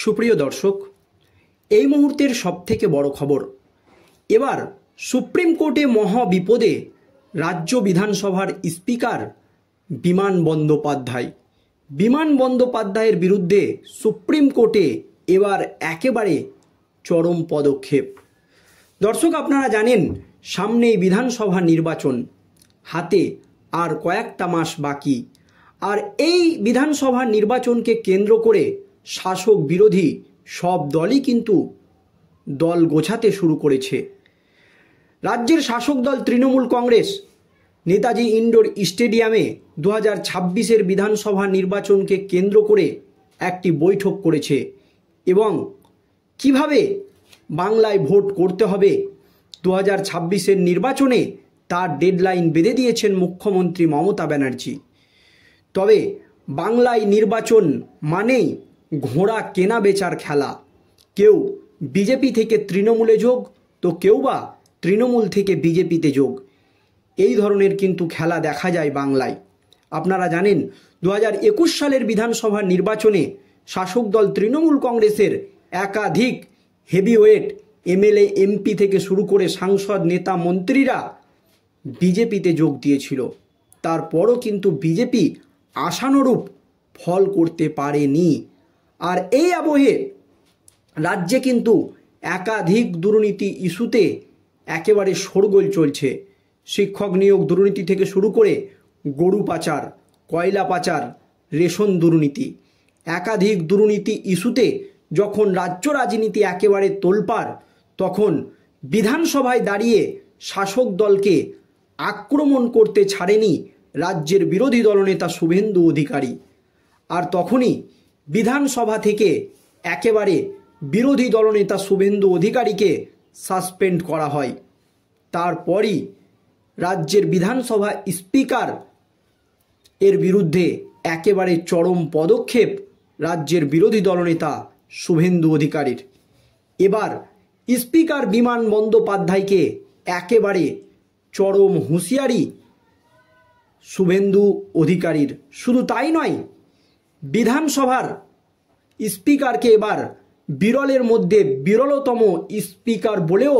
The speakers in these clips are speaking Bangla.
সুপ্রিয় দর্শক, এই মুহূর্তের সবথেকে বড় খবর, এবার সুপ্রিম কোর্টে মহা বিপদে রাজ্য বিধানসভার স্পিকার বিমান বন্দ্যোপাধ্যায়। বিমান বন্দ্যোপাধ্যায়ের বিরুদ্ধে সুপ্রিম কোর্টে এবার একেবারে চরম পদক্ষেপ। দর্শক, আপনারা জানেন সামনেই বিধানসভা নির্বাচন, হাতে আর কয়েকটা মাস বাকি। আর এই বিধানসভা নির্বাচনকে কেন্দ্র করে শাসক বিরোধী সব দলই কিন্তু দল গোছাতে শুরু করেছে। রাজ্যের শাসক দল তৃণমূল কংগ্রেস নেতাজি ইন্ডোর স্টেডিয়ামে 2026-এর বিধানসভা নির্বাচনকে কেন্দ্র করে একটি বৈঠক করেছে এবং কিভাবে বাংলায় ভোট করতে হবে 2026-এর নির্বাচনে তার ডেডলাইন বেঁধে দিয়েছেন মুখ্যমন্ত্রী মমতা ব্যানার্জি। তবে বাংলায় নির্বাচন মানেই ঘোড়া কেনা বেচার খেলা। কেউ বিজেপি থেকে তৃণমূলে যোগ, তো কেউ বা তৃণমূল থেকে বিজেপিতে যোগ। এই ধরনের কিন্তু খেলা দেখা যায় বাংলায়। আপনারা জানেন 2021 সালের বিধানসভা নির্বাচনে শাসক দল তৃণমূল কংগ্রেসের একাধিক হেভিওয়েট এমএলএ এমপি থেকে শুরু করে সাংসদ নেতা মন্ত্রীরা বিজেপিতে যোগ দিয়েছিল। তারপরও কিন্তু বিজেপি আশানুরূপ ফল করতে পারেনি। আর এই আবহে রাজ্যে কিন্তু একাধিক দুর্নীতি ইস্যুতে একেবারে শোরগোল চলছে। শিক্ষক নিয়োগ দুর্নীতি থেকে শুরু করে গরু পাচার, কয়লা পাচার, রেশন দুর্নীতি, একাধিক দুর্নীতি ইস্যুতে যখন রাজ্য রাজনীতি একেবারে তোলপাড়, তখন বিধানসভায় দাঁড়িয়ে শাসক দলকে আক্রমণ করতে ছাড়েনি রাজ্যের বিরোধী দলনেতা শুভেন্দু অধিকারী। আর তখনই বিধানসভা থেকে একেবারে বিরোধী দলনেতা শুভেন্দু অধিকারীকে সাসপেন্ড করা হয়। তারপরই রাজ্যের বিধানসভা স্পিকার এর বিরুদ্ধে একেবারে চরম পদক্ষেপ রাজ্যের বিরোধী দলনেতা শুভেন্দু অধিকারীর। এবার স্পিকার বিমান বন্দ্যোপাধ্যায়কে একেবারে চরম হুঁশিয়ারি শুভেন্দু অধিকারীর। শুধু তাই নয়, বিধানসভার স্পিকারকে এবার বিরলের মধ্যে বিরলতম স্পিকার বলেও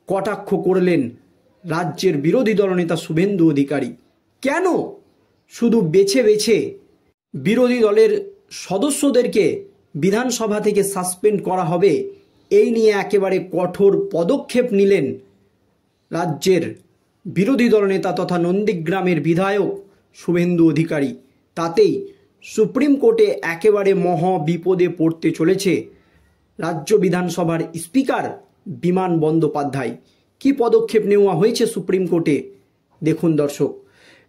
কটাক্ষ করলেন রাজ্যের বিরোধী দলনেতা শুভেন্দু অধিকারী। কেন শুধু বেছে বেছে বিরোধী দলের সদস্যদেরকে বিধানসভা থেকে সাসপেন্ড করা হবে, এই নিয়ে একেবারে কঠোর পদক্ষেপ নিলেন রাজ্যের বিরোধী দলনেতা তথা নন্দীগ্রামের বিধায়ক শুভেন্দু অধিকারী। তাতেই সুপ্রিম কোর্টে একেবারে মহা বিপদে পড়তে চলেছে রাজ্য বিধানসভার স্পিকার বিমান বন্দ্যোপাধ্যায়। কি পদক্ষেপ নেওয়া হয়েছে সুপ্রিম কোর্টে দেখুন দর্শক।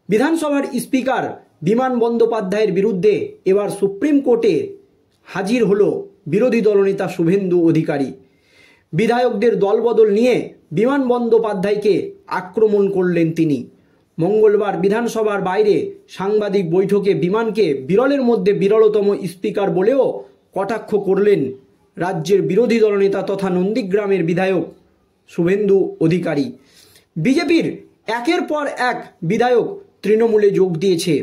বিধানসভার স্পিকার বিমান বন্দ্যোপাধ্যায়ের বিরুদ্ধে এবার সুপ্রিম কোর্টে হাজির হলো বিরোধী দলনেতা শুভেন্দু অধিকারী। বিধায়কদের দলবদল নিয়ে বিমান বন্দ্যোপাধ্যায়কে আক্রমণ করলেন তিনি। মঙ্গলবার বিধানসভার বাইরে সাংবাদিক বৈঠকে বিমানকে বিরলের মধ্যে বিরলতম স্পিকার বলেও কটাক্ষ করলেন রাজ্যের বিরোধী দলনেতা তথা নন্দীগ্রামের বিধায়ক শুভেন্দু অধিকারী। বিজেপির একের পর এক বিধায়ক তৃণমূলে যোগ দিয়েছে।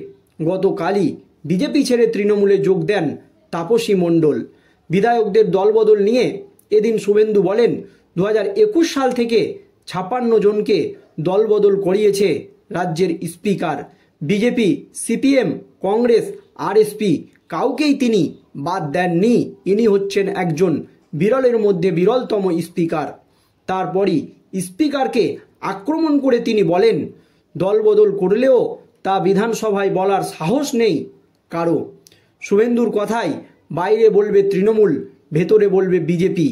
গতকালই বিজেপি ছেড়ে তৃণমূলে যোগ দেন তাপসী মণ্ডল। বিধায়কদের দলবদল নিয়ে এদিন শুভেন্দু বলেন, 2021 সাল থেকে 56 জনকে দলবদল করিয়েছে রাজ্যের speaker. BJP, CPM, Congress, RSP কাউকেই তিনি বাদ দেননি। ইনি হচ্ছেন একজন বিরলের মধ্যে বিরলতম স্পিকার। তারপরই স্পিকারকে আক্রমণ করে তিনি বলেন, দলবদল করলেও তা বিধানসভায় বলার সাহস নেই কারো। শুভেন্দুর কথায় বাইরে বলবে তৃণমূল, ভেতরে বলবে বিজেপি।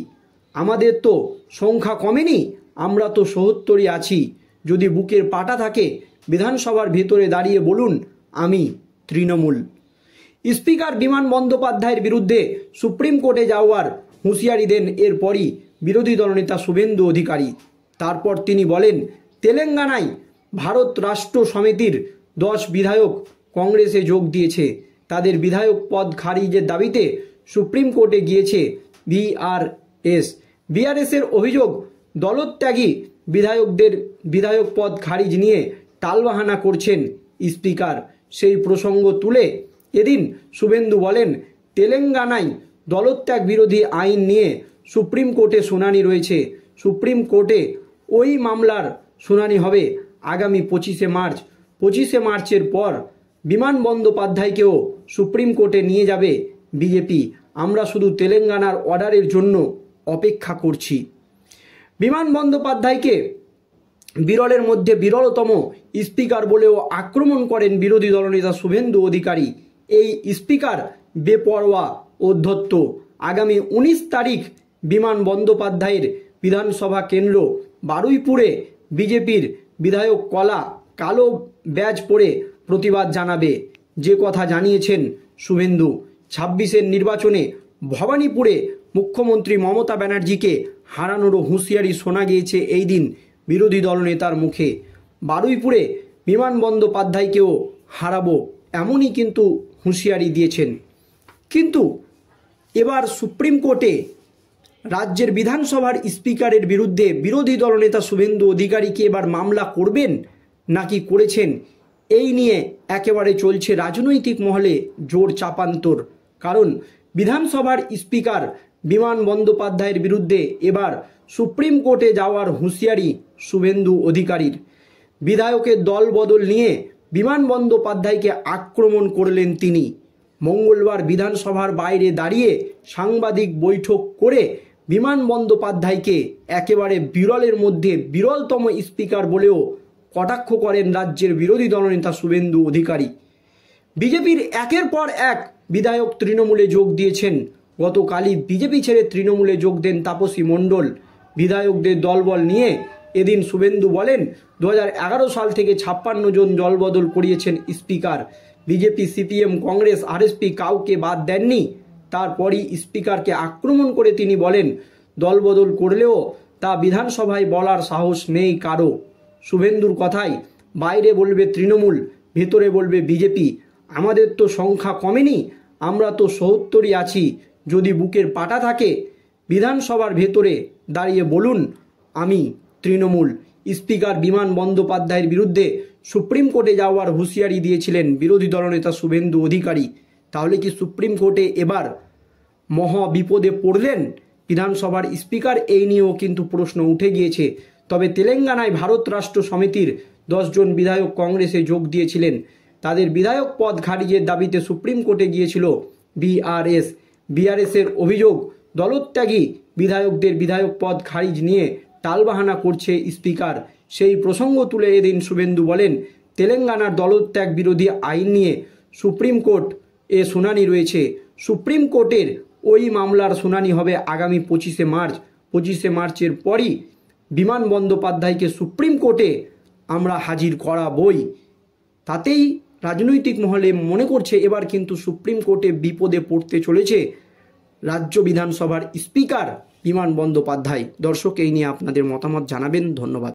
আমাদের তো সংখ্যা কমেনি, আমরা তো ৭৭ই আছি। যদি বুকের পাটা থাকে বিধানসভার ভেতরে দাঁড়িয়ে বলুন আমি তৃণমূল। স্পিকার বিমান বন্দ্যোপাধ্যায়ের বিরুদ্ধে সুপ্রিম কোর্টে যাওয়ার হুঁশিয়ারি দেন এরপরই বিরোধী দলনেতা শুভেন্দু অধিকারী। তারপর তিনি বলেন, তেলেঙ্গানায় ভারত রাষ্ট্র সমিতির 10 বিধায়ক কংগ্রেসে যোগ দিয়েছে। তাদের বিধায়ক পদ খারিজের দাবিতে সুপ্রিম কোর্টে গিয়েছে বিআরএসের অভিযোগ, দলত্যাগী বিধায়কদের বিধায়ক পদ খারিজ নিয়ে টালবাহানা করছেন স্পিকার। সেই প্রসঙ্গ তুলে এদিন শুভেন্দু বলেন, তেলেঙ্গানায় দলত্যাগ বিরোধী আইন নিয়ে সুপ্রিম কোর্টে শুনানি রয়েছে। সুপ্রিম কোর্টে ওই মামলার শুনানি হবে আগামী 25শে মার্চ। 25শে মার্চের পর বিমান বন্দ্যোপাধ্যায়কেও সুপ্রিম কোর্টে নিয়ে যাবে বিজেপি। আমরা শুধু তেলেঙ্গানার অর্ডারের জন্য অপেক্ষা করছি। বিমান বন্দ্যোপাধ্যায়কে বিরলের মধ্যে বিরলতম স্পিকার বলেও আক্রমণ করেন বিরোধী দলনেতা শুভেন্দু অধিকারী। এই স্পিকার বেপরোয়া অধ্যত্ত। আগামী 19 তারিখ বিমান বন্দ্যোপাধ্যায়ের বিধানসভা কেন্দ্র বারুইপুরে বিজেপির বিধায়ক কালো ব্যাজ পরে প্রতিবাদ জানাবে, যে কথা জানিয়েছেন শুভেন্দু। 26-এর নির্বাচনে ভবানীপুরে মুখ্যমন্ত্রী মমতা ব্যানার্জিকে হারানোরও হুঁশিয়ারি শোনা গিয়েছে এই দিন বিরোধী দলনেতার মুখে। বারুইপুরে বিমান বন্দ্যোপাধ্যায়কেও হারাবো, এমনই কিন্তু হুঁশিয়ারি দিয়েছেন। কিন্তু এবার সুপ্রিম কোর্টে রাজ্যের বিধানসভার স্পিকারের বিরুদ্ধে বিরোধী দলনেতা শুভেন্দু অধিকারী কি এবার মামলা করবেন নাকি করেছেন, এই নিয়ে একেবারে চলছে রাজনৈতিক মহলে জোর চাপান্তর। কারণ বিধানসভার স্পিকার বিমান বন্দ্যোপাধ্যায়ের বিরুদ্ধে এবার সুপ্রিম কোর্টে যাওয়ার হুঁশিয়ারি শুভেন্দু অধিকারীর। বিধায়কের দল বদল নিয়ে বিমান বন্দ্যোপাধ্যায়কে আক্রমণ করলেন তিনি। মঙ্গলবার বিধানসভার বাইরে দাঁড়িয়ে সাংবাদিক বৈঠক করে বিমান বন্দ্যোপাধ্যায়কে একেবারে বিরলের মধ্যে বিরলতম স্পিকার বলেও কটাক্ষ করেন রাজ্যের বিরোধী দলনেতা শুভেন্দু অধিকারী। বিজেপির একের পর এক বিধায়ক তৃণমূলে যোগ দিয়েছেন। গতকালই বিজেপি ছেড়ে তৃণমূলে যোগ দেন তাপসী মণ্ডল। বিধায়কদের দলবল নিয়ে এদিন শুভেন্দু বলেন 2011 সাল থেকে 56 জন দলবদল করিয়েছেন speaker. BJP, CPM, Congress, RSP কাউকে বাদ দেননি। তারপরই স্পিকারকে আক্রমণ করে তিনি বলেন দলবদল করলেও তা বিধানসভায় বলার সাহস নেই কারো। শুভেন্দুর কথায় বাইরে বলবে তৃণমূল, ভেতরে বলবে বিজেপি। আমাদের তো সংখ্যা কমেনি, আমরা তো ৭০ই আছি। যদি বুকের পাটা থাকে বিধানসভার ভেতরে দাঁড়িয়ে বলুন আমি তৃণমূল। স্পিকার বিমান বন্দ্যোপাধ্যায়ের বিরুদ্ধে সুপ্রিম কোর্টে যাওয়ার হুঁশিয়ারি দিয়েছিলেন বিরোধী দলনেতা শুভেন্দু অধিকারী। তাহলে কি সুপ্রিম কোর্টে এবার মহা বিপদে পড়লেন বিধানসভার স্পিকার? এই নিয়েও কিন্তু প্রশ্ন উঠে গিয়েছে। তবে তেলেঙ্গানায় ভারত রাষ্ট্র সমিতির 10 জন বিধায়ক কংগ্রেসে যোগ দিয়েছিলেন। তাদের বিধায়ক পদ খারিজের দাবিতে সুপ্রিম কোর্টে গিয়েছিল বিআরএসের অভিযোগ দলত্যাগী বিধায়কদের বিধায়ক পদ খারিজ নিয়ে টালবাহানা করছে স্পিকার। সেই প্রসঙ্গ তুলে এদিন শুভেন্দু বলেন তেলেঙ্গানার দলত্যাগ বিরোধী আইন নিয়ে সুপ্রিম কোর্ট শুনানি রয়েছে। সুপ্রিম কোর্টের ওই মামলার শুনানি হবে আগামী 25শে মার্চ। 25শে মার্চের পরই বিমান বন্দ্যোপাধ্যায়কে সুপ্রিম কোর্টে আমরা হাজির করাবই। তাতেই রাজনৈতিক মহলে মনে করছে এবার কিন্তু সুপ্রিম কোর্টে বিপদে পড়তে চলেছে রাজ্য বিধানসভার স্পিকার বিমান বন্দ্যোপাধ্যায়। দর্শক, এই নিয়ে আপনাদের মতামত জানাবেন। ধন্যবাদ।